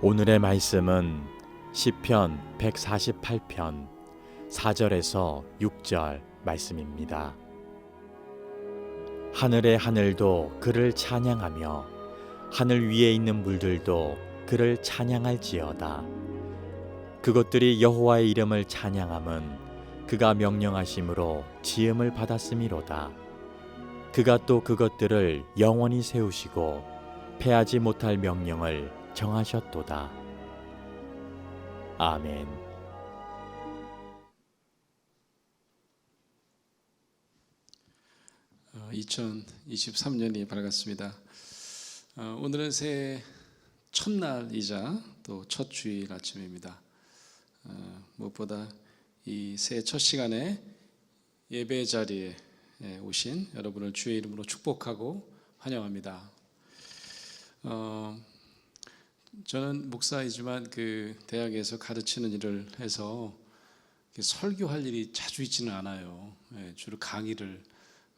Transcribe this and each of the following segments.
오늘의 말씀은 시편 148편 4절에서 6절 말씀입니다. 하늘의 하늘도 그를 찬양하며 하늘 위에 있는 물들도 그를 찬양할지어다. 그것들이 여호와의 이름을 찬양함은 그가 명령하심으로 지음을 받았음이로다. 그가 또 그것들을 영원히 세우시고 패하지 못할 명령을 정하셨도다. 아멘. 2023년이 밝았습니다. 오늘은 새해 첫날이자 또 첫 주일 아침입니다. 무엇보다 이 새해 첫 시간에 예배 자리에 오신 여러분을 주의 이름으로 축복하고 환영합니다. 저는 목사이지만 그 대학에서 가르치는 일을 해서 설교할 일이 자주 있지는 않아요. 주로 강의를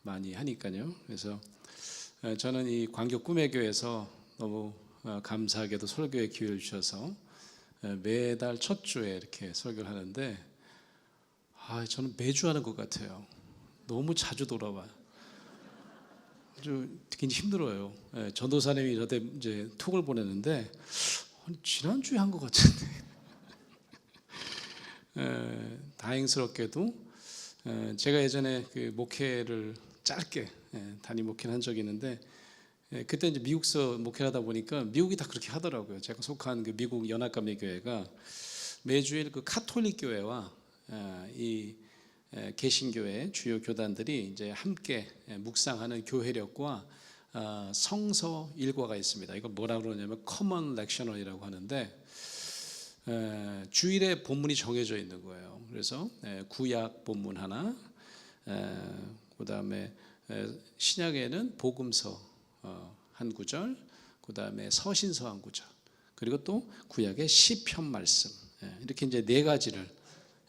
많이 하니까요. 그래서 저는 이 광교 꿈의 교회에서 너무 감사하게도 설교의 기회를 주셔서 매달 첫 주에 이렇게 설교를 하는데 저는 매주 하는 것 같아요. 너무 자주 돌아와요. 아주 굉장히 힘들어요. 전도사님이 저한테 이제 톡을 보냈는데 지난주에 한 것 같은데 다행스럽게도 제가 예전에 그 목회를 짧게 단임 목회를 한 적이 있는데 그때 이제 미국서 목회를 하다 보니까 미국이 다 그렇게 하더라고요. 제가 속한 그 미국 연합감리교회가 매주일 그 카톨릭 교회와 이 개신교회 주요 교단들이 이제 함께 묵상하는 교회력과 성서 일과가 있습니다. 이거 뭐라 그러냐면 커먼 렉셔널이라고 하는데 주일에 본문이 정해져 있는 거예요. 그래서 구약 본문 하나, 그 다음에 신약에는 복음서 한 구절, 그 다음에 서신서 한 구절, 그리고 또 구약의 시편 말씀, 이렇게 이제 네 가지를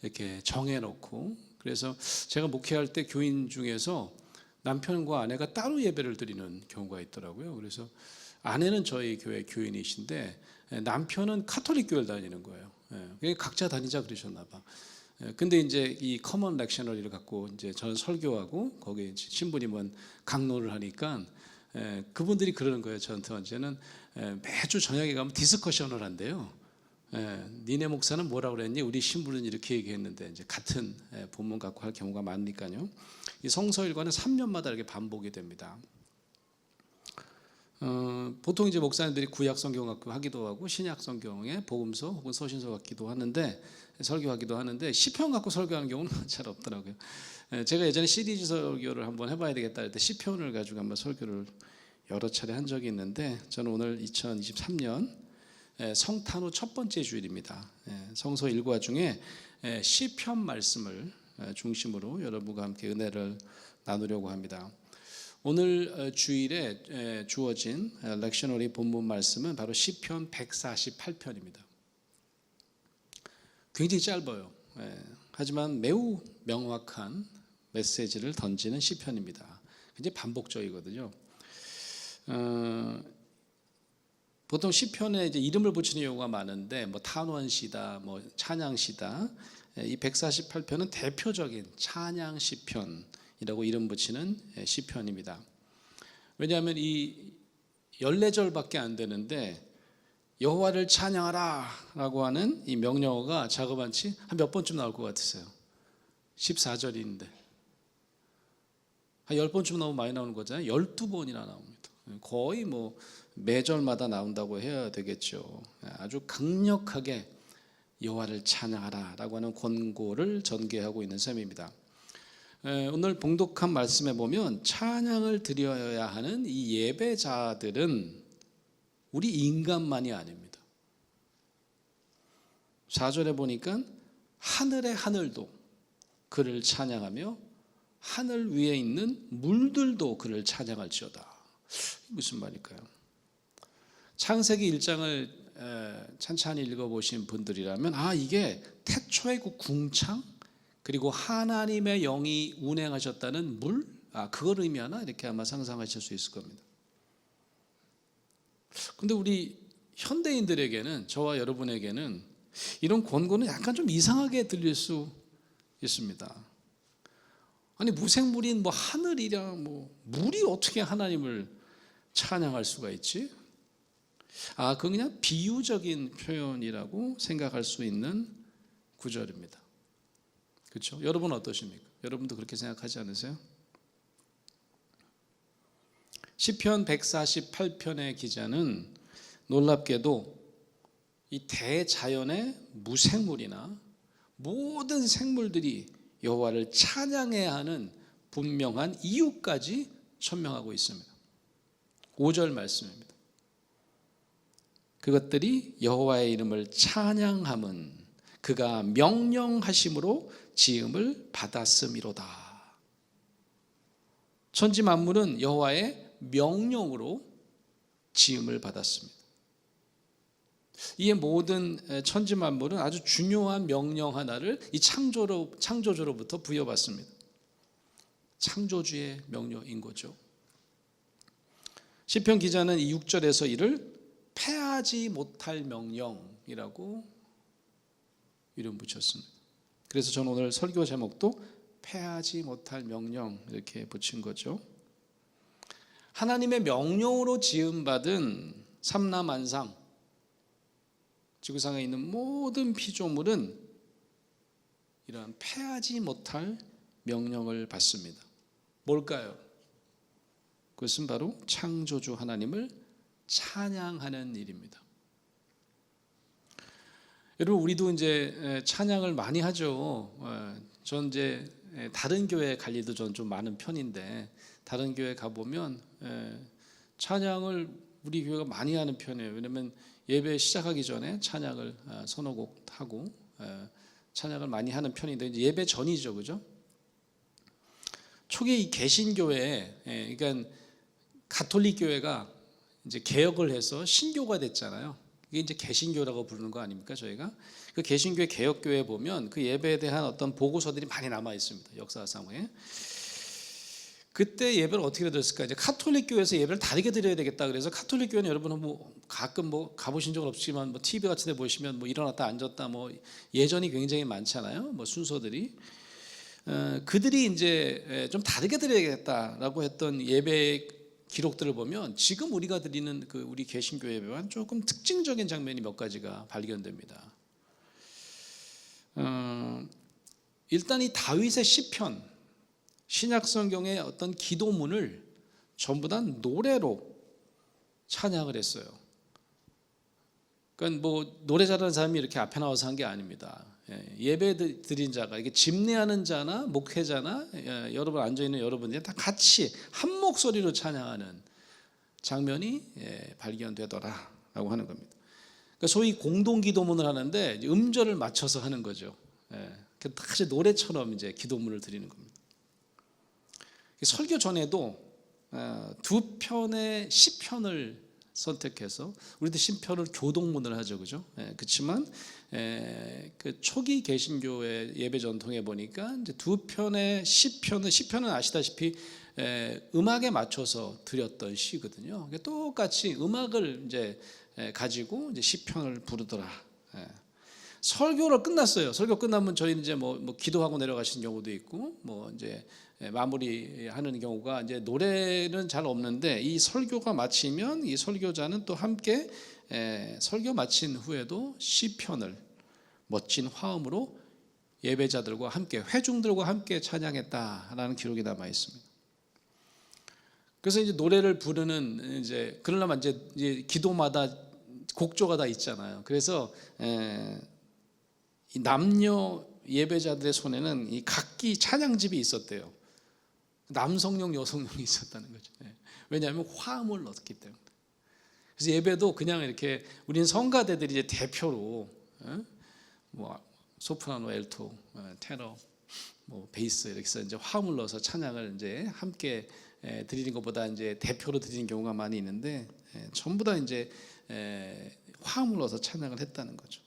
이렇게 정해놓고, 그래서 제가 목회할 때 교인 중에서 남편과 아내가 따로 예배를 드리는 경우가 있더라고요. 그래서 아내는 저희 교회 교인이신데 남편은 카톨릭 교회를 다니는 거예요. 각자 다니자 그러셨나 봐. 근데 이제 이 커먼 렉셔너리를 갖고 이제 저는 설교하고 거기에 신부님은 강론을 하니까 그분들이 그러는 거예요. 저한테 언제는 매주 저녁에 가면 디스커션을 한대요. 니네 목사는 뭐라 그랬니? 우리 신부는 이렇게 얘기했는데 이제 같은 본문 갖고 할 경우가 많으니까요. 이 성서일과는 3년마다 이렇게 반복이 됩니다. 보통 이제 목사님들이 구약 성경 갖고 하기도 하고 신약 성경에 복음서 혹은 서신서 갖기도 하는데 설교하기도 하는데 시편 갖고 설교하는 경우는 잘 없더라고요. 제가 예전에 시리즈 설교를 한번 해봐야 되겠다 할 때 시편을 가지고 한번 설교를 여러 차례 한 적이 있는데 저는 오늘 2023년 성탄 후 첫 번째 주일입니다. 성서 일과 중에 시편 말씀을 중심으로 여러분과 함께 은혜를 나누려고 합니다. 오늘 주일에 주어진 렉셔너리 본문 말씀은 바로 시편 148편입니다. 굉장히 짧아요. 하지만 매우 명확한 메시지를 던지는 시편입니다. 굉장히 반복적이거든요. 보통 시편에 이제 이름을 붙이는 경우가 많은데 뭐 탄원시다, 뭐 찬양시다. 이 148편은 대표적인 찬양 시편이라고 이름 붙이는 시편입니다. 왜냐하면 이 14절밖에 안 되는데 여호와를 찬양하라라고 하는 이 명령어가 자그마치 한 몇 번쯤 나올 것 같으세요? 14절인데 한 10번쯤 너무 많이 나오는 거잖아요. 12번이나 나옵니다. 거의 뭐 매절마다 나온다고 해야 되겠죠. 아주 강력하게 여호와를 찬양하라라고 하는 권고를 전개하고 있는 셈입니다. 오늘 봉독한 말씀에 보면 찬양을 드려야 하는 이 예배자들은 우리 인간만이 아닙니다. 4절에 보니까 하늘의 하늘도 그를 찬양하며 하늘 위에 있는 물들도 그를 찬양할지어다. 무슨 말일까요? 창세기 1장을 찬찬히 읽어보신 분들이라면 이게 태초의 그 궁창 그리고 하나님의 영이 운행하셨다는 물 그걸 의미하나 이렇게 아마 상상하실 수 있을 겁니다. 근데 우리 현대인들에게는, 저와 여러분에게는 이런 권고는 약간 좀 이상하게 들릴 수 있습니다. 아니 무생물인 뭐 하늘이랑 뭐 물이 어떻게 하나님을 찬양할 수가 있지? 그건 그냥 비유적인 표현이라고 생각할 수 있는 구절입니다. 그렇죠? 여러분 어떠십니까? 여러분도 그렇게 생각하지 않으세요? 시편 148편의 기자는 놀랍게도 이 대자연의 무생물이나 모든 생물들이 여호와를 찬양해야 하는 분명한 이유까지 천명하고 있습니다. 5절 말씀입니다. 그것들이 여호와의 이름을 찬양함은 그가 명령하심으로 지음을 받았음이로다. 천지 만물은 여호와의 명령으로 지음을 받았습니다. 이 모든 천지 만물은 아주 중요한 명령 하나를 이 창조주로부터 부여받습니다. 창조주의 명령인 거죠. 시편 기자는 이 6절에서 이를 패하지 못할 명령이라고 이름 붙였습니다. 그래서 저는 오늘 설교 제목도 패하지 못할 명령 이렇게 붙인 거죠. 하나님의 명령으로 지음받은 삼라만상, 지구상에 있는 모든 피조물은 이러한 패하지 못할 명령을 받습니다. 뭘까요? 그것은 바로 창조주 하나님을 찬양하는 일입니다. 여러분, 우리도 이제 찬양을 많이 하죠. 전 이제 다른 교회 갈 일도 전 좀 많은 편인데, 다른 교회 가보면 찬양을 우리 교회가 많이 하는 편이에요. 왜냐하면 예배 시작하기 전에 찬양을 서너 곡 하고 찬양을 많이 하는 편인데, 이제 예배 전이죠, 그죠? 초기 이 개신교회에, 그러니까 가톨릭 교회가 이제 개혁을 해서 신교가 됐잖아요. 이게 이제 개신교라고 부르는 거 아닙니까, 저희가? 그 개신교회 개혁교회 보면 그 예배에 대한 어떤 보고서들이 많이 남아 있습니다, 역사상에. 그때 예배를 어떻게 드렸을까? 이제 카톨릭 교회에서 예배를 다르게 드려야 되겠다. 그래서 카톨릭 교회는 여러분 뭐 가끔 뭐 가보신 적은 없지만 뭐 TV 같은 데 보시면 뭐 일어났다 앉았다 뭐 예전이 굉장히 많잖아요. 뭐 순서들이. 그들이 이제 좀 다르게 드려야겠다라고 했던 예배 기록들을 보면 지금 우리가 드리는 그 우리 개신교 예배와는 조금 특징적인 장면이 몇 가지가 발견됩니다. 일단 이 다윗의 시편, 신약 성경의 어떤 기도문을 전부 다 노래로 찬양을 했어요. 그러니까 뭐 노래 잘하는 사람이 이렇게 앞에 나와서 한 게 아닙니다. 예배 드린 자가, 이게 집례하는 자나 목회자나 여러분 앉아 있는 여러분들이 다 같이 한 목소리로 찬양하는 장면이 발견되더라라고 하는 겁니다. 그러니까 소위 공동 기도문을 하는데 음절을 맞춰서 하는 거죠. 다시 노래처럼 이제 기도문을 드리는 겁니다. 설교 전에도 두 편의 시편을 선택해서, 우리도 시편을 교동문을 하죠, 그죠? 그렇지만 그 초기 개신교의 예배 전통에 보니까 이제 두 편의 시편은 아시다시피 음악에 맞춰서 드렸던 시거든요. 똑같이 음악을 이제 가지고 이제 시편을 부르더라. 설교를 끝났어요. 설교 끝나면 저희는 이제 뭐 기도하고 내려가신 경우도 있고, 뭐 이제 마무리하는 경우가, 이제 노래는 잘 없는데 이 설교가 마치면 이 설교자는 또 함께 설교 마친 후에도 시편을 멋진 화음으로 예배자들과 함께, 회중들과 함께 찬양했다라는 기록이 남아 있습니다. 그래서 이제 노래를 부르는, 이제 그러려면 이제 기도마다 곡조가 다 있잖아요. 그래서 이 남녀 예배자들의 손에는 이 각기 찬양집이 있었대요. 남성용, 여성용이 있었다는 거죠. 왜냐하면 화음을 넣었기 때문에. 그래서 예배도 그냥 이렇게, 우리는 성가대들이 이제 대표로 뭐 소프라노, 엘토, 테너, 뭐 베이스 이렇게 해서 이제 화음을 넣어서 찬양을 이제 함께 드리는 것보다 이제 대표로 드리는 경우가 많이 있는데, 전부 다 이제 화음을 넣어서 찬양을 했다는 거죠.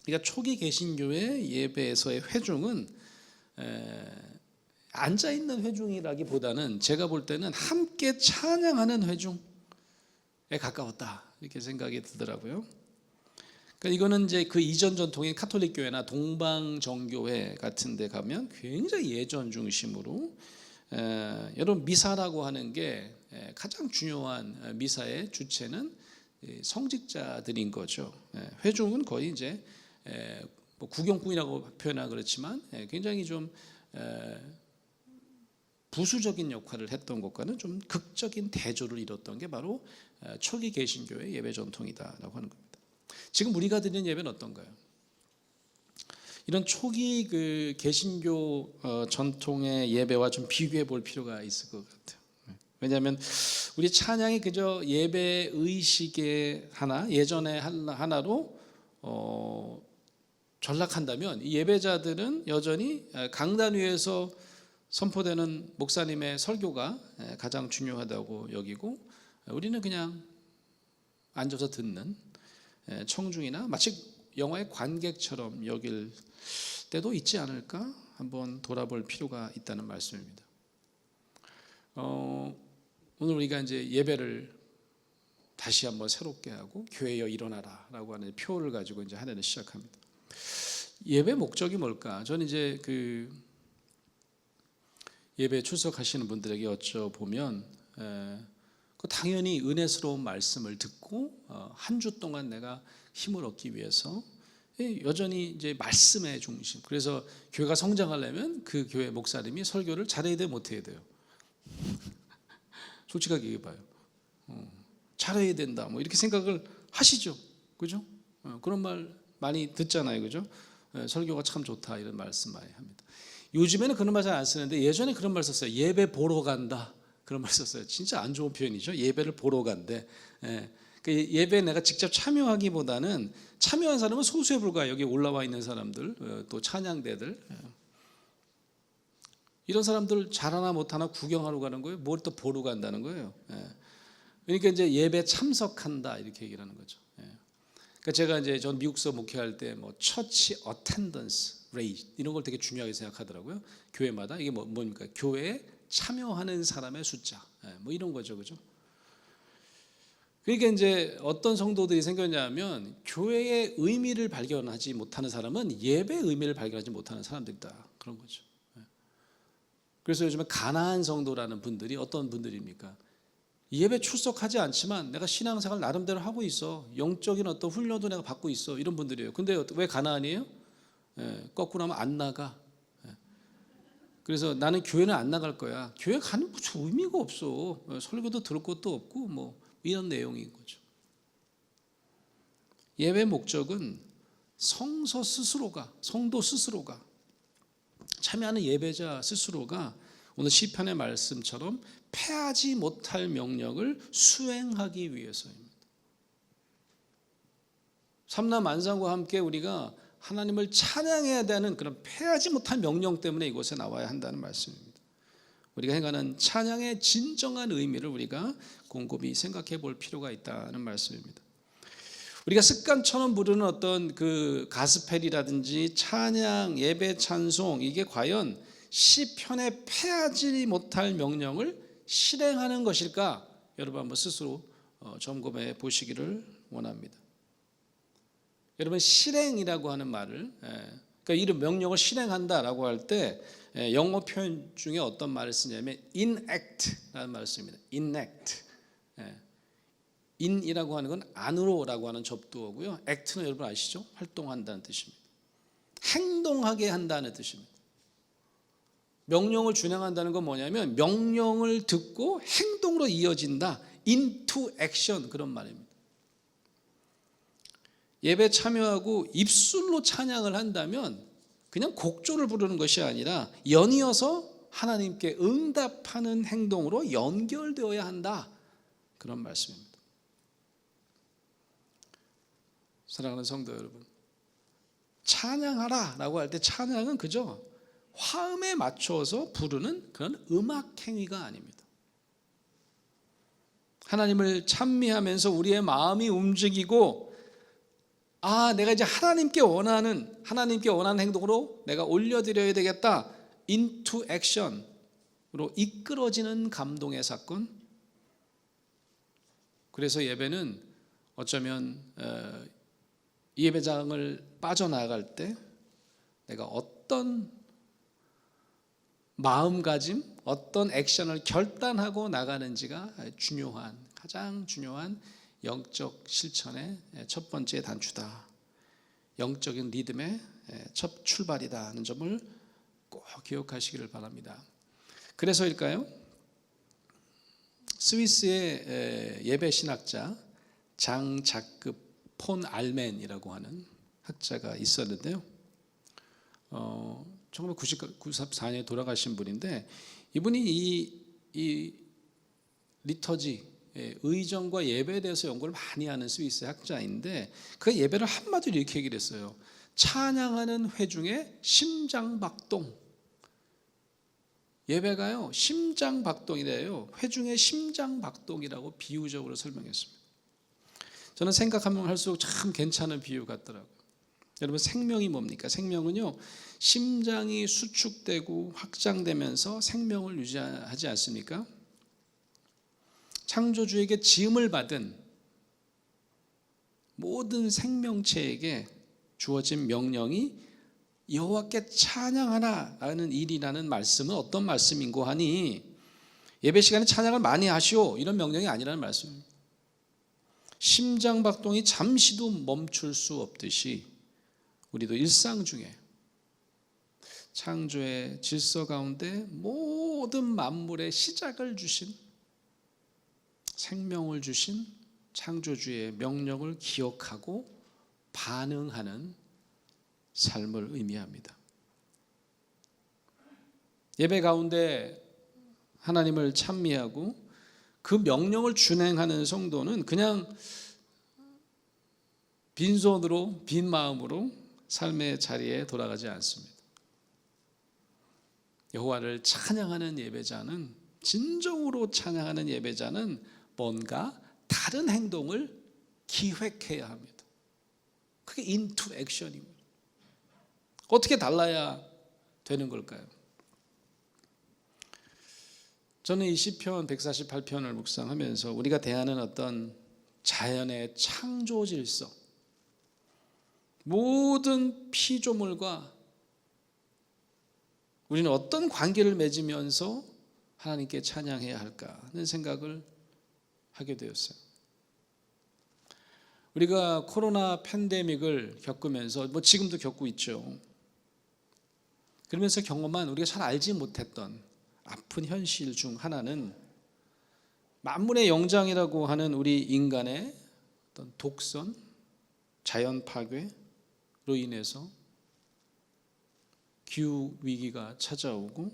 그러니까 초기 개신교의 예배에서의 회중은 앉아 있는 회중이라기보다는 제가 볼 때는 함께 찬양하는 회중에 가까웠다, 이렇게 생각이 들더라고요. 그러니까 이거는 이제 그 이전 전통인 카톨릭 교회나 동방 정교회 같은 데 가면 굉장히 예전 중심으로 여러분 미사라고 하는 게 가장 중요한 미사의 주체는 성직자들인 거죠. 회중은 거의 이제 뭐 구경꾼이라고 표현하고 그렇지만 굉장히 좀 부수적인 역할을 했던 것과는 좀 극적인 대조를 이뤘던 게 바로 초기 개신교의 예배 전통이다라고 하는 겁니다. 지금 우리가 드리는 예배는 어떤가요? 이런 초기 그 개신교 전통의 예배와 좀 비교해 볼 필요가 있을 것 같아요. 왜냐하면 우리 찬양이 그저 예배 의식의 하나, 예전의 하나로 전락한다면 이 예배자들은 여전히 강단 위에서 선포되는 목사님의 설교가 가장 중요하다고 여기고 우리는 그냥 앉아서 듣는 청중이나 마치 영화의 관객처럼 여길 때도 있지 않을까 한번 돌아볼 필요가 있다는 말씀입니다. 오늘 우리가 이제 예배를 다시 한번 새롭게 하고 교회여 일어나라라고 하는 표를 가지고 이제 한 해를 시작합니다. 예배 목적이 뭘까? 저는 이제 그 예배 출석하시는 분들에게 여쭤보면 당연히 은혜스러운 말씀을 듣고 한 주 동안 내가 힘을 얻기 위해서 여전히 이제 말씀의 중심. 그래서 교회가 성장하려면 그 교회 목사님이 설교를 잘해야 돼요, 못해야 돼요? 솔직하게 얘기해봐요. 잘해야 된다. 뭐 이렇게 생각을 하시죠, 그죠? 그런 말 많이 듣잖아요, 그죠? 설교가 참 좋다 이런 말씀 많이 합니다. 요즘에는 그런 말 잘 안 쓰는데 예전에 그런 말 썼어요. 예배 보러 간다. 그런 말 썼어요. 진짜 안 좋은 표현이죠. 예배를 보러 간대. 예배에 내가 직접 참여하기보다는 참여한 사람은 소수에 불과해요. 여기 올라와 있는 사람들, 또 찬양대들. 이런 사람들 잘하나 못하나 구경하러 가는 거예요. 뭘 또 보러 간다는 거예요. 그러니까 이제 예배 참석한다 이렇게 얘기를 하는 거죠. 그러니까 제가 이제 전 미국서 목회할 때 뭐 처치 어텐던스 레이트 이런 걸 되게 중요하게 생각하더라고요. 교회마다 이게 뭡니까? 교회에 참여하는 사람의 숫자, 뭐 이런 거죠, 그죠? 그러니까 이제 어떤 성도들이 생겼냐면 교회의 의미를 발견하지 못하는 사람은 예배의 의미를 발견하지 못하는 사람들이다 그런 거죠. 그래서 요즘에 가나안 성도라는 분들이 어떤 분들입니까? 예배 출석하지 않지만 내가 신앙생활 나름대로 하고 있어. 영적인 어떤 훈련도 내가 받고 있어. 이런 분들이에요. 근데 왜 가나안이에요? 거꾸로 하면 안 나가. 그래서 나는 교회는 안 나갈 거야. 교회 가는 무슨 의미가 없어. 설교도 들을 것도 없고 뭐 이런 내용인 거죠. 예배 목적은 성도 스스로가 참여하는 예배자 스스로가 오늘 시편의 말씀처럼 패하지 못할 명령을 수행하기 위해서입니다. 삼라만상과 함께 우리가 하나님을 찬양해야 되는 그런 패하지 못할 명령 때문에 이곳에 나와야 한다는 말씀입니다. 우리가 행하는 찬양의 진정한 의미를 우리가 곰곰이 생각해 볼 필요가 있다는 말씀입니다. 우리가 습관처럼 부르는 어떤 그 가스펠이라든지 찬양, 예배, 찬송 이게 과연 시편에 패하지 못할 명령을 실행하는 것일까? 여러분 한번 스스로 점검해 보시기를 원합니다. 여러분 실행이라고 하는 말을 그러니까 이런 명령을 실행한다라고 할 때 영어 표현 중에 어떤 말을 쓰냐면 enact라는 말을 씁니다. enact. in이라고 하는 건 안으로라고 하는 접두어고요. act는 여러분 아시죠? 활동한다는 뜻입니다. 행동하게 한다는 뜻입니다. 명령을 준행한다는 건 뭐냐면 명령을 듣고 행동으로 이어진다. into action 그런 말입니다. 예배 참여하고 입술로 찬양을 한다면 그냥 곡조를 부르는 것이 아니라 연이어서 하나님께 응답하는 행동으로 연결되어야 한다. 그런 말씀입니다. 사랑하는 성도 여러분, 찬양하라 라고 할 때 찬양은 그저 화음에 맞춰서 부르는 그런 음악 행위가 아닙니다. 하나님을 찬미하면서 우리의 마음이 움직이고 내가 이제 하나님께 원하는 행동으로 내가 올려드려야 되겠다. into action으로 이끌어지는 감동의 사건. 그래서 예배는 어쩌면 이 예배장을 빠져나갈 때 내가 어떤 마음가짐, 어떤 액션을 결단하고 나가는지가 가장 중요한 영적 실천의 첫 번째 단추다. 영적인 리듬의 첫 출발이다 하는 점을 꼭 기억하시기를 바랍니다. 그래서일까요? 스위스의 예배 신학자 장 자급 폰 알멘이라고 하는 학자가 있었는데요. 1994년에 돌아가신 분인데, 이분이 이 리터지, 의정과 예배에 대해서 연구를 많이 하는 스위스 학자인데, 그 예배를 한마디로 이렇게 얘기를 했어요. 찬양하는 회중의 심장박동. 예배가요, 심장박동이래요. 회중의 심장박동이라고 비유적으로 설명했습니다. 저는 생각하면 할수록 참 괜찮은 비유 같더라고요. 여러분, 생명이 뭡니까? 생명은요, 심장이 수축되고 확장되면서 생명을 유지하지 않습니까? 창조주에게 지음을 받은 모든 생명체에게 주어진 명령이 여호와께 찬양하라 하는 일이라는 말씀은 어떤 말씀인고 하니, 예배 시간에 찬양을 많이 하시오, 이런 명령이 아니라는 말씀입니다. 심장박동이 잠시도 멈출 수 없듯이 우리도 일상 중에 창조의 질서 가운데 모든 만물의 시작을 주신, 생명을 주신 창조주의 명령을 기억하고 반응하는 삶을 의미합니다. 예배 가운데 하나님을 찬미하고 그 명령을 준행하는 성도는 그냥 빈손으로, 빈 마음으로 삶의 자리에 돌아가지 않습니다. 여호와를 찬양하는 예배자는, 진정으로 찬양하는 예배자는 뭔가 다른 행동을 기획해야 합니다. 그게 into action입니다. 어떻게 달라야 되는 걸까요? 저는 이 시편 148편을 묵상하면서 우리가 대하는 어떤 자연의 창조 질서, 모든 피조물과 우리는 어떤 관계를 맺으면서 하나님께 찬양해야 할까 하는 생각을 하게 되었어요. 우리가 코로나 팬데믹을 겪으면서, 지금도 겪고 있죠. 그러면서 경험한 우리가 잘 알지 못했던 아픈 현실 중 하나는 만물의 영장이라고 하는 우리 인간의 어떤 독선, 자연 파괴로 인해서 기후 위기가 찾아오고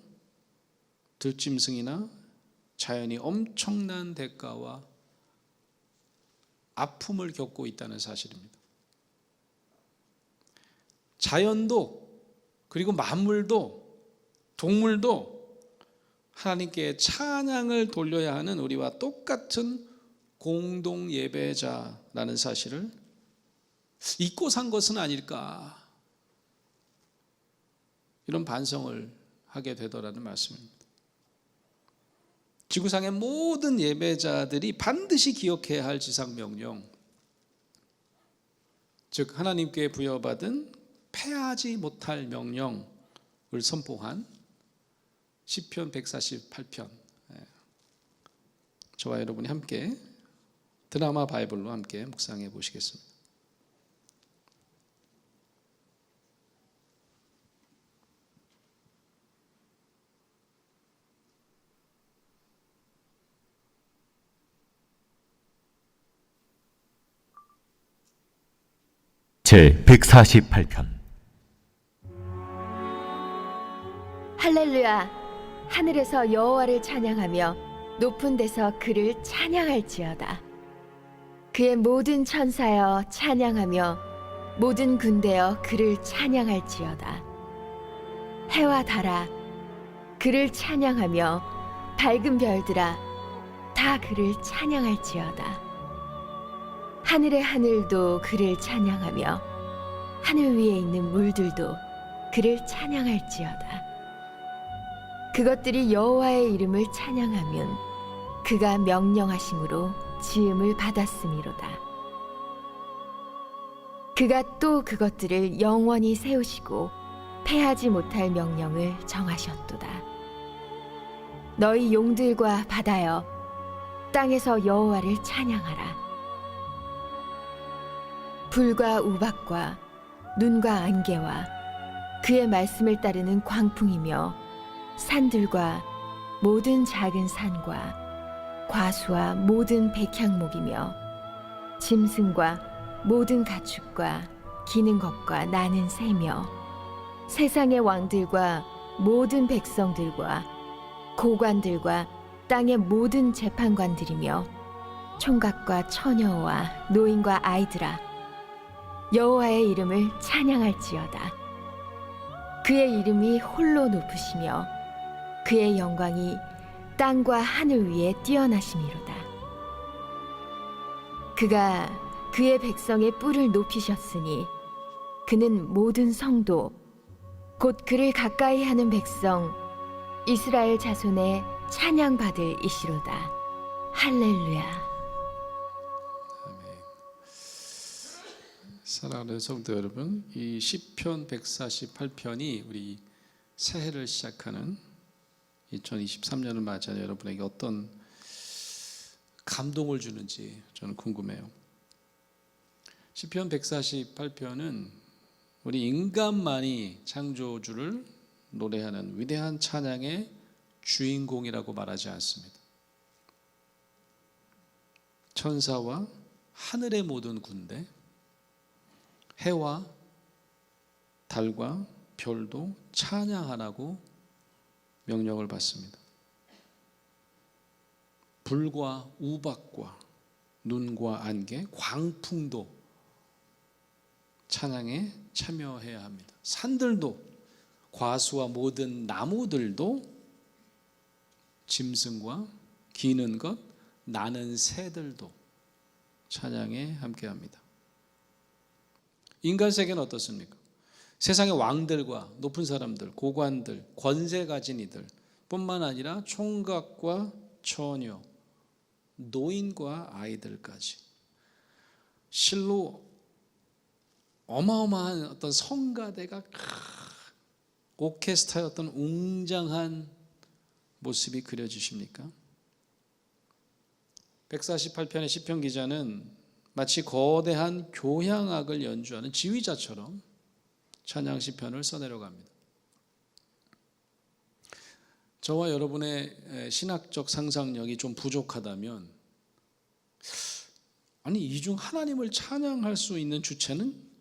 들짐승이나 자연이 엄청난 대가와 아픔을 겪고 있다는 사실입니다. 자연도, 그리고 만물도, 동물도 하나님께 찬양을 돌려야 하는 우리와 똑같은 공동 예배자라는 사실을 잊고 산 것은 아닐까, 이런 반성을 하게 되더라는 말씀입니다. 지구상의 모든 예배자들이 반드시 기억해야 할 지상명령, 즉 하나님께 부여받은 패하지 못할 명령을 선포한 시편 148편, 저와 여러분이 함께 드라마 바이블로 함께 묵상해 보시겠습니다. 제 148편. 할렐루야. 하늘에서 여호와를 찬양하며 높은 데서 그를 찬양할지어다. 그의 모든 천사여 찬양하며 모든 군대여 그를 찬양할지어다. 해와 달아 그를 찬양하며 밝은 별들아 다 그를 찬양할지어다. 하늘의 하늘도 그를 찬양하며 하늘 위에 있는 물들도 그를 찬양할지어다. 그것들이 여호와의 이름을 찬양하면 그가 명령하심으로 지음을 받았음이로다. 그가 또 그것들을 영원히 세우시고 패하지 못할 명령을 정하셨도다. 너희 용들과 바다여, 땅에서 여호와를 찬양하라. 불과 우박과 눈과 안개와 그의 말씀을 따르는 광풍이며 산들과 모든 작은 산과 과수와 모든 백향목이며 짐승과 모든 가축과 기는 것과 나는 새며 세상의 왕들과 모든 백성들과 고관들과 땅의 모든 재판관들이며 총각과 처녀와 노인과 아이들아, 여호와의 이름을 찬양할지어다. 그의 이름이 홀로 높으시며 그의 영광이 땅과 하늘 위에 뛰어나심이로다. 그가 그의 백성의 뿔을 높이셨으니 그는 모든 성도 곧 그를 가까이 하는 백성 이스라엘 자손의 찬양받을 이시로다. 할렐루야. 아멘. 사랑하는 성도 여러분, 이 시편 148편이 우리 새해를 시작하는 2023년을 맞이하는 여러분에게 어떤 감동을 주는지 저는 궁금해요. 시편 148편은 우리 인간만이 창조주를 노래하는 위대한 찬양의 주인공이라고 말하지 않습니다. 천사와 하늘의 모든 군대, 해와 달과 별도 찬양하라고 명령을 받습니다. 불과 우박과 눈과 안개, 광풍도 찬양에 참여해야 합니다. 산들도, 과수와 모든 나무들도, 짐승과 기는 것, 나는 새들도 찬양에 함께합니다. 인간 세계는 어떻습니까? 세상의 왕들과 높은 사람들, 고관들, 권세 가진 이들 뿐만 아니라 총각과 처녀, 노인과 아이들까지 실로 어마어마한 어떤 성가대가 오케스트라의 어떤 웅장한 모습이 그려지십니까? 148편의 시편 기자는 마치 거대한 교향악을 연주하는 지휘자처럼 찬양 시편을 써내려갑니다. 저와 여러분의 신학적 상상력이 좀 부족하다면, 아니 이 중 하나님을 찬양할 수 있는 주체는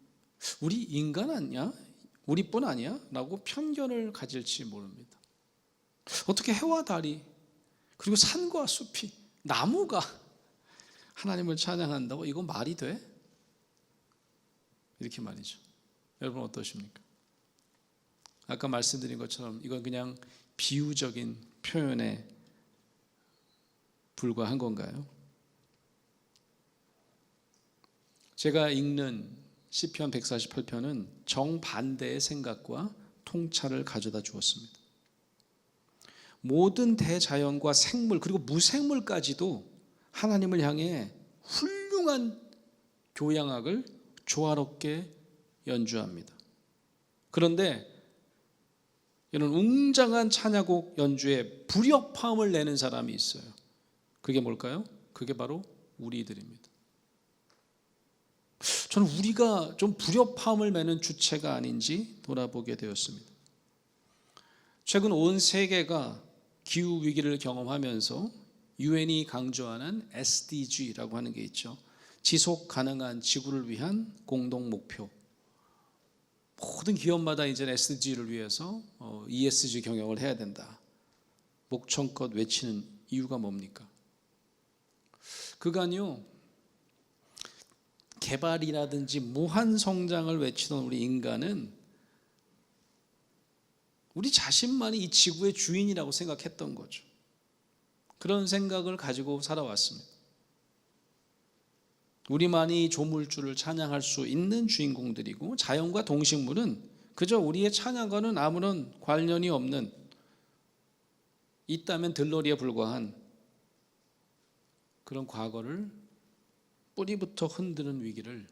우리 인간 아니야? 우리뿐 아니야? 라고 편견을 가질지 모릅니다. 어떻게 해와 달이, 그리고 산과 숲이, 나무가 하나님을 찬양한다고? 이거 말이 돼? 이렇게 말이죠. 여러분 어떠십니까? 아까 말씀드린 것처럼 이건 그냥 비유적인 표현에 불과한 건가요? 제가 읽는 시편 148편은 정반대의 생각과 통찰을 가져다 주었습니다. 모든 대자연과 생물 그리고 무생물까지도 하나님을 향해 훌륭한 교향악을 조화롭게 연주합니다. 그런데 이런 웅장한 찬야곡 연주에 불협화음을 내는 사람이 있어요. 그게 뭘까요? 그게 바로 우리들입니다. 저는 우리가 좀 불협화음을 내는 주체가 아닌지 돌아보게 되었습니다. 최근 온 세계가 기후 위기를 경험하면서 유엔이 강조하는 SDG라고 하는 게 있죠. 지속 가능한 지구를 위한 공동 목표. 모든 기업마다 이제 SDG를 위해서 ESG 경영을 해야 된다. 목청껏 외치는 이유가 뭡니까? 그간요, 개발이라든지 무한 성장을 외치던 우리 인간은 우리 자신만이 이 지구의 주인이라고 생각했던 거죠. 그런 생각을 가지고 살아왔습니다. 우리만이 조물주를 찬양할 수 있는 주인공들이고, 자연과 동식물은 그저 우리의 찬양과는 아무런 관련이 없는, 있다면 들러리에 불과한 그런 과거를 뿌리부터 흔드는 위기를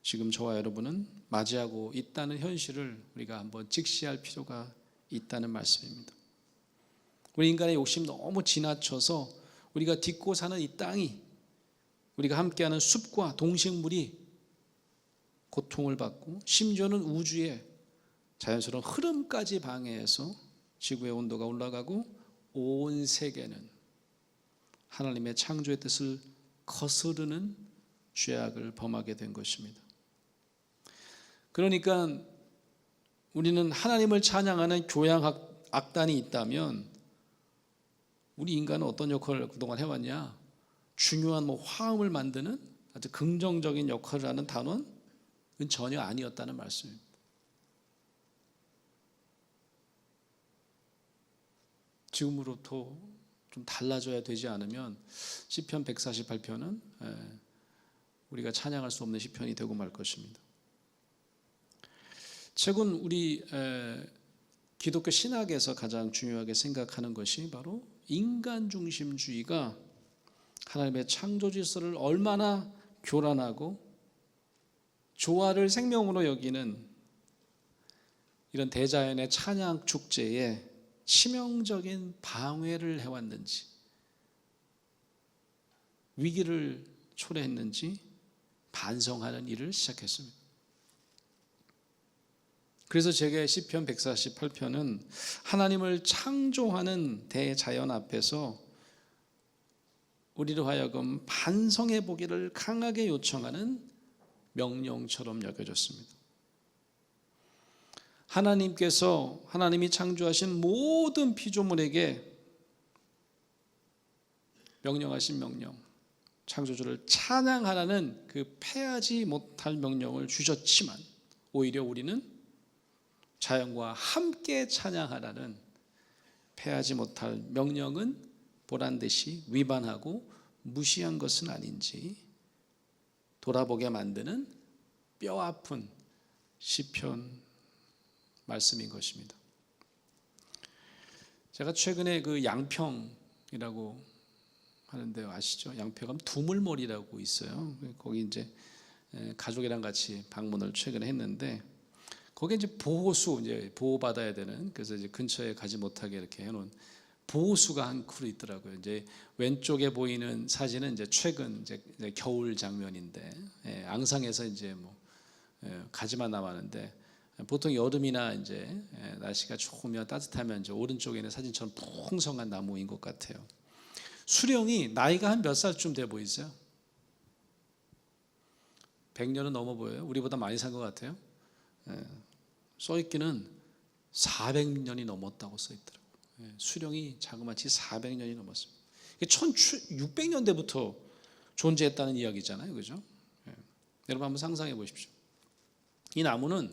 지금 저와 여러분은 맞이하고 있다는 현실을 우리가 한번 직시할 필요가 있다는 말씀입니다. 우리 인간의 욕심 너무 지나쳐서 우리가 딛고 사는 이 땅이, 우리가 함께하는 숲과 동식물이 고통을 받고 심지어는 우주의 자연스러운 흐름까지 방해해서 지구의 온도가 올라가고 온 세계는 하나님의 창조의 뜻을 거스르는 죄악을 범하게 된 것입니다. 그러니까 우리는 하나님을 찬양하는 교양 악단이 있다면 우리 인간은 어떤 역할을 그동안 해왔냐? 중요한 화음을 만드는 아주 긍정적인 역할을 하는 단원은 전혀 아니었다는 말씀입니다. 지금으로부터 좀 달라져야 되지 않으면 시편 148편은 우리가 찬양할 수 없는 시편이 되고 말 것입니다. 최근 우리 기독교 신학에서 가장 중요하게 생각하는 것이 바로 인간 중심주의가 하나님의 창조 질서를 얼마나 교란하고 조화를 생명으로 여기는 이런 대자연의 찬양 축제에 치명적인 방해를 해왔는지, 위기를 초래했는지 반성하는 일을 시작했습니다. 그래서 제게 시편 148편은 하나님을 창조하는 대자연 앞에서 우리로 하여금 반성해 보기를 강하게 요청하는 명령처럼 여겨졌습니다. 하나님께서 하나님이 창조하신 모든 피조물에게 명령하신 명령, 창조주를 찬양하라는 그 패하지 못할 명령을 주셨지만 오히려 우리는 자연과 함께 찬양하라는 패하지 못할 명령은 보란듯이 위반하고 무시한 것은 아닌지 돌아보게 만드는 뼈아픈 시편 말씀인 것입니다. 제가 최근에 그 양평이라고 하는데 아시죠? 양평은 두물머리라고 있어요. 거기 이제 가족이랑 같이 방문을 최근에 했는데 거기 이제 보호수 이제 보호받아야 되는, 그래서 이제 근처에 가지 못하게 이렇게 해놓은 보호수가 한 그루 있더라고요. 이제 왼쪽에 보이는 사진은 이제 최근 이제 겨울 장면인데 앙상에서 이제 가지만 남았는데 보통 여름이나 이제 날씨가 좋으면 따뜻하면 이제 오른쪽에 있는 사진처럼 풍성한 나무인 것 같아요. 수령이 나이가 한 몇 살쯤 돼 보이세요? 100년은 넘어 보여요. 우리보다 많이 산 것 같아요. 써있기는 400년이 넘었다고 써있더라고요. 수령이 자그마치 400년이 넘었습니다. 1600년대부터 존재했다는 이야기잖아요, 그죠? 여러분 한번 상상해 보십시오. 이 나무는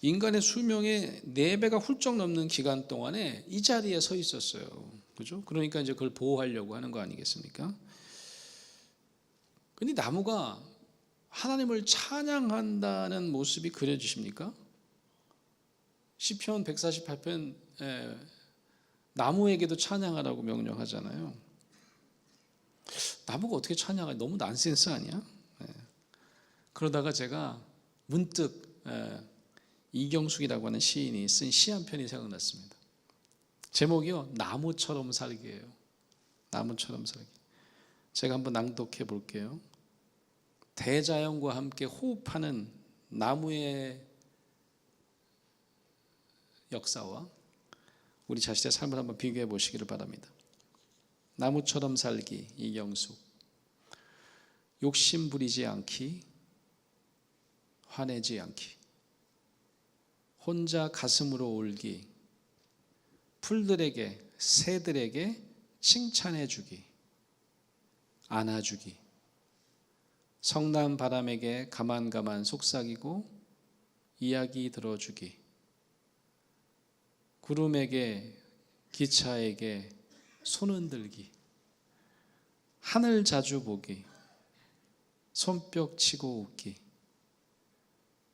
인간의 수명의 4배가 훌쩍 넘는 기간 동안에 이 자리에 서 있었어요, 그죠? 그러니까 이제 그걸 보호하려고 하는 거 아니겠습니까? 근데 나무가 하나님을 찬양한다는 모습이 그려지십니까? 시편 148편 나무에게도 찬양하라고 명령하잖아요. 나무가 어떻게 찬양해? 너무 난센스 아니야? 그러다가 제가 문득 이경숙이라고 하는 시인이 쓴 시 한 편이 생각났습니다. 제목이요, 나무처럼 살기예요. 나무처럼 살기. 제가 한번 낭독해 볼게요. 대자연과 함께 호흡하는 나무의 역사와 우리 자신의 삶을 한번 비교해 보시기를 바랍니다. 나무처럼 살기, 이경숙. 욕심 부리지 않기, 화내지 않기, 혼자 가슴으로 울기, 풀들에게, 새들에게 칭찬해 주기, 안아주기, 성난 바람에게 가만가만 속삭이고 이야기 들어주기, 구름에게, 기차에게 손 흔들기, 하늘 자주 보기, 손뼉 치고 웃기,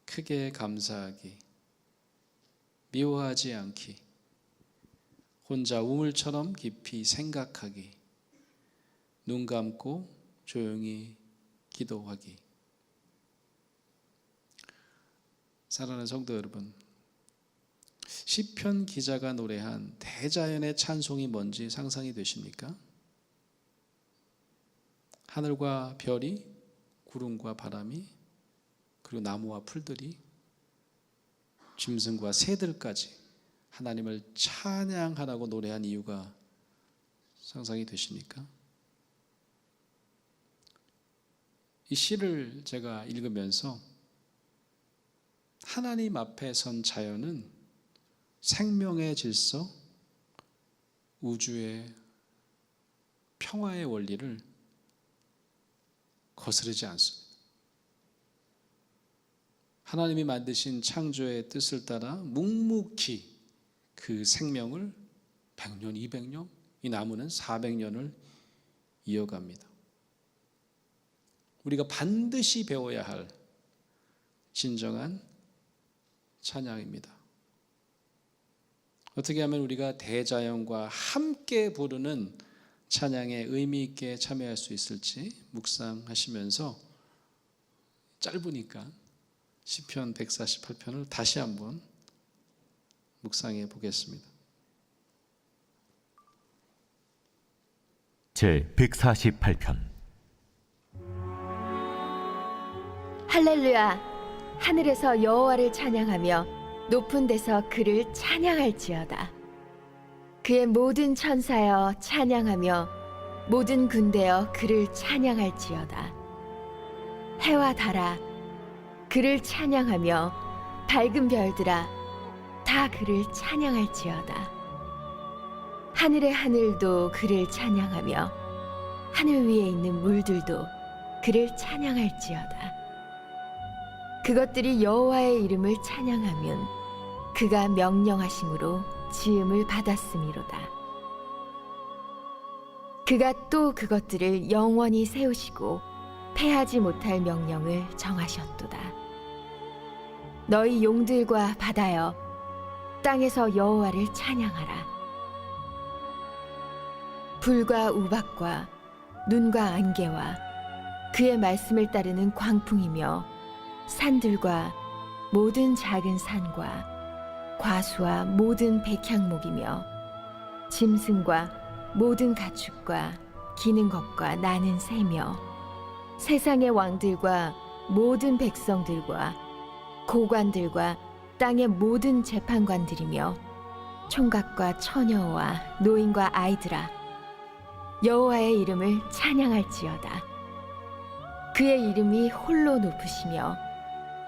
크게 감사하기, 미워하지 않기, 혼자 우물처럼 깊이 생각하기, 눈 감고 조용히 기도하기. 사랑하는 성도 여러분, 시편 기자가 노래한 대자연의 찬송이 뭔지 상상이 되십니까? 하늘과 별이, 구름과 바람이, 그리고 나무와 풀들이, 짐승과 새들까지 하나님을 찬양하라고 노래한 이유가 상상이 되십니까? 이 시를 제가 읽으면서 하나님 앞에 선 자연은 생명의 질서, 우주의 평화의 원리를 거스르지 않습니다. 하나님이 만드신 창조의 뜻을 따라 묵묵히 그 생명을 100년, 200년, 이 나무는 400년을 이어갑니다. 우리가 반드시 배워야 할 진정한 찬양입니다. 어떻게 하면 우리가 대자연과 함께 부르는 찬양에 의미 있게 참여할 수 있을지 묵상하시면서 짧으니까 시편 148편을 다시 한번 묵상해 보겠습니다. 제 148편. 할렐루야. 하늘에서 여호와를 찬양하며 높은 데서 그를 찬양할지어다. 그의 모든 천사여 찬양하며 모든 군대여 그를 찬양할지어다. 해와 달아 그를 찬양하며 밝은 별들아 다 그를 찬양할지어다. 하늘의 하늘도 그를 찬양하며 하늘 위에 있는 물들도 그를 찬양할지어다. 그것들이 여호와의 이름을 찬양하면 그가 명령하심으로 지음을 받았음이로다. 그가 또 그것들을 영원히 세우시고 패하지 못할 명령을 정하셨도다. 너희 용들과 바다여 땅에서 여호와를 찬양하라. 불과 우박과 눈과 안개와 그의 말씀을 따르는 광풍이며 산들과 모든 작은 산과 과수와 모든 백향목이며 짐승과 모든 가축과 기는 것과 나는 새며 세상의 왕들과 모든 백성들과 고관들과 땅의 모든 재판관들이며 총각과 처녀와 노인과 아이들아 여호와의 이름을 찬양할지어다. 그의 이름이 홀로 높으시며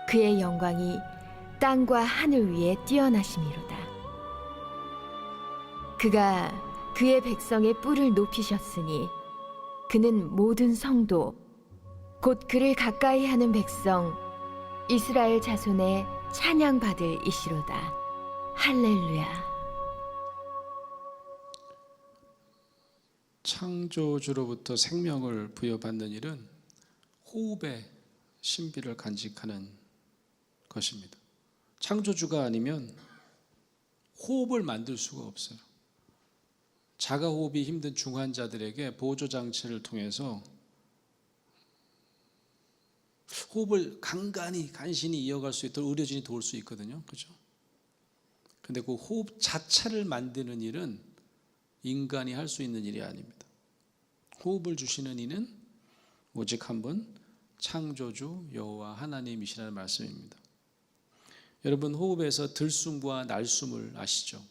그의 영광이 땅과 하늘 위에 뛰어나심이로다. 그가 그의 백성의 뿔을 높이셨으니 그는 모든 성도 곧 그를 가까이 하는 백성 이스라엘 자손의 찬양받을 이시로다. 할렐루야. 창조주로부터 생명을 부여받는 일은 호흡의 신비를 간직하는 것입니다. 창조주가 아니면 호흡을 만들 수가 없어요. 자가호흡이 힘든 중환자들에게 보조장치를 통해서 호흡을 간신히 이어갈 수 있도록 의료진이 도울 수 있거든요. 그죠? 근데 그 호흡 자체를 만드는 일은 인간이 할 수 있는 일이 아닙니다. 호흡을 주시는 이는 오직 한 분 창조주 여호와 하나님이시라는 말씀입니다. 여러분 호흡에서 들숨과 날숨을 아시죠?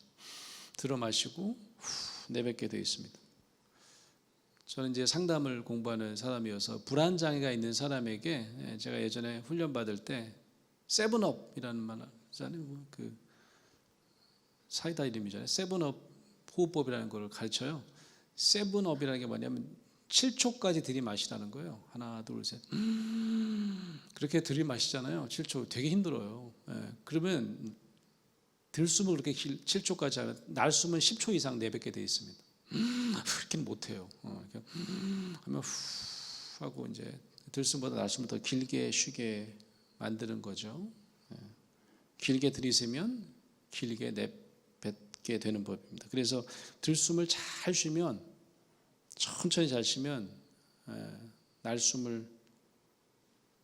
들어 마시고 내뱉게 되어 있습니다. 저는 이제 상담을 공부하는 사람이어서 불안장애가 있는 사람에게 제가 예전에 훈련 받을 때 세븐업이라는 말 하잖아요. 그 사이다 이름이잖아요. 세븐업 호흡법이라는 걸 가르쳐요. 세븐업이라는 게 뭐냐면 7초까지 들이마시라는 거예요. 하나, 둘, 셋. 그렇게 들이마시잖아요. 7초 되게 힘들어요. 그러면 들숨을 그렇게 7초까지 하면 날숨은 10초 이상 내뱉게 되어 있습니다. 그렇게는 못해요. 하면 후 하고 이제 들숨보다 날숨을 더 길게 쉬게 만드는 거죠. 길게 들이쉬면 길게 내뱉게 되는 법입니다. 그래서 들숨을 잘 쉬면 천천히 잘 쉬면 날숨을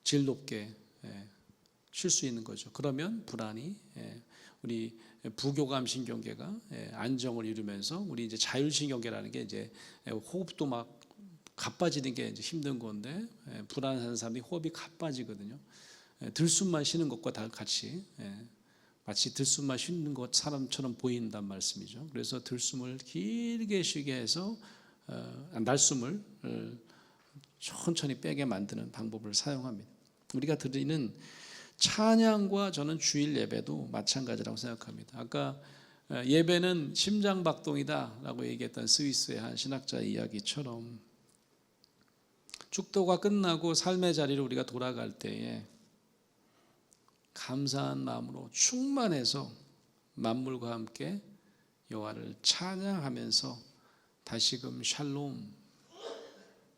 질 높게 쉴 수 있는 거죠. 그러면 불안이 우리 부교감 신경계가 안정을 이루면서 우리 이제 자율신경계라는 게 이제 호흡도 막 가빠지는 게 이제 힘든 건데 불안한 사람이 호흡이 가빠지거든요. 들숨만 쉬는 것과 다 같이 마치 들숨만 쉬는 것 사람처럼 보인단 말씀이죠. 그래서 들숨을 길게 쉬게 해서 날숨을 천천히 빼게 만드는 방법을 사용합니다. 우리가 드리는 찬양과 저는 주일 예배도 마찬가지라고 생각합니다. 아까 예배는 심장박동이다라고 얘기했던 스위스의 한 신학자의 이야기처럼 축도가 끝나고 삶의 자리로 우리가 돌아갈 때에 감사한 마음으로 충만해서 만물과 함께 여호와를 찬양하면서 다시금 샬롬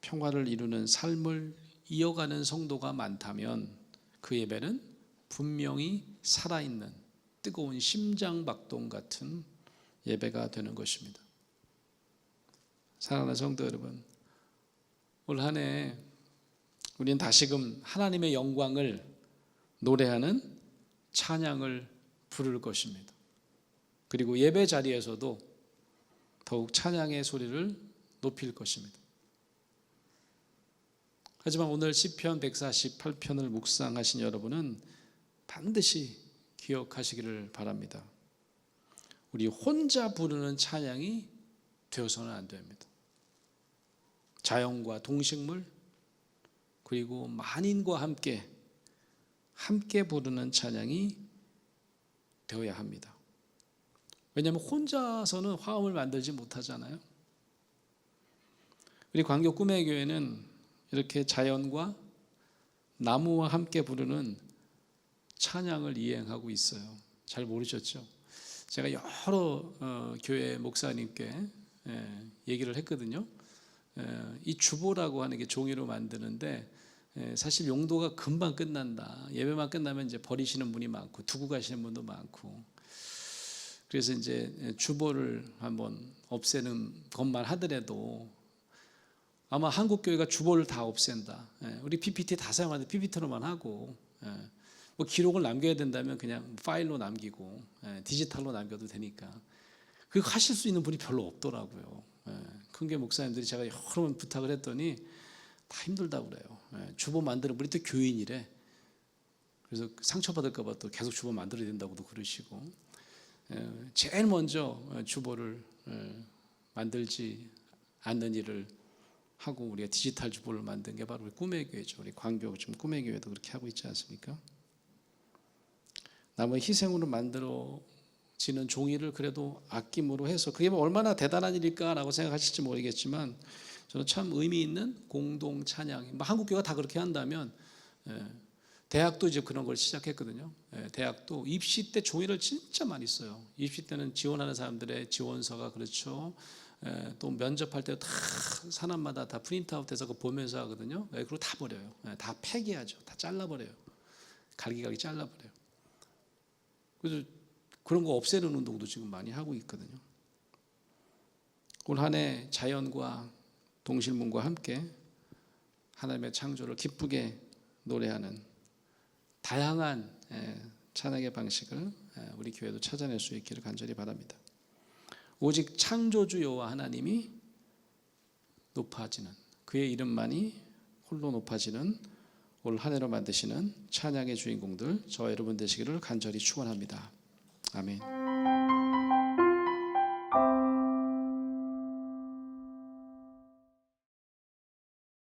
평화를 이루는 삶을 이어가는 성도가 많다면 그 예배는 분명히 살아있는 뜨거운 심장박동 같은 예배가 되는 것입니다. 사랑하는 성도 여러분, 올 한 해 우리는 다시금 하나님의 영광을 노래하는 찬양을 부를 것입니다. 그리고 예배 자리에서도 더욱 찬양의 소리를 높일 것입니다. 하지만 오늘 시편 148편을 묵상하신 여러분은 반드시 기억하시기를 바랍니다. 우리 혼자 부르는 찬양이 되어서는 안 됩니다. 자연과 동식물 그리고 만인과 함께 부르는 찬양이 되어야 합니다. 왜냐하면 혼자서는 화음을 만들지 못하잖아요. 우리 광교 꿈의 교회는 이렇게 자연과 나무와 함께 부르는 찬양을 이행하고 있어요. 잘 모르셨죠? 제가 여러 교회 목사님께 얘기를 했거든요. 이 주보라고 하는 게 종이로 만드는데 사실 용도가 금방 끝난다. 예배만 끝나면 이제 버리시는 분이 많고 두고 가시는 분도 많고, 그래서 이제 주보를 한번 없애는 것만 하더라도 아마 한국 교회가 주보를 다 없앤다. 우리 PPT 다 사용하는데 PPT로만 하고, 뭐 기록을 남겨야 된다면 그냥 파일로 남기고 디지털로 남겨도 되니까 그거 하실 수 있는 분이 별로 없더라고요. 큰교회 목사님들이 제가 여러 번 부탁을 했더니 다 힘들다고 그래요. 주보 만드는 분이 또 교인이래. 그래서 상처받을까 봐 또 계속 주보 만들어야 된다고도 그러시고, 제일 먼저 주보를 만들지 않는 일을 하고 우리가 디지털 주보를 만든 게 바로 우리 꿈의 교회죠. 우리 광교 지금 꿈의 교회도 그렇게 하고 있지 않습니까? 남의 희생으로 만들어지는 종이를 그래도 아낌으로 해서, 그게 뭐 얼마나 대단한 일일까라고 생각하실지 모르겠지만 저는 참 의미 있는 공동 찬양. 한국 교회가 다 그렇게 한다면, 대학도 이제 그런 걸 시작했거든요. 대학도 입시 때 종이를 진짜 많이 써요. 입시 때는 지원하는 사람들의 지원서가 그렇죠. 또 면접할 때 다 사람마다 다 프린트아웃해서 그거 보면서 하거든요. 그리고 다 버려요. 다 폐기하죠. 다 잘라버려요. 갈기갈기 잘라버려요. 그래서 그런 거 없애는 운동도 지금 많이 하고 있거든요. 올 한 해 자연과 동실문과 함께 하나님의 창조를 기쁘게 노래하는 다양한 찬양의 방식을 우리 교회도 찾아낼 수 있기를 간절히 바랍니다. 오직 창조주 여호와 하나님이 높아지는, 그의 이름만이 홀로 높아지는 올 한 해로 만드시는 찬양의 주인공들 저와 여러분 되시기를 간절히 축원합니다. 아멘.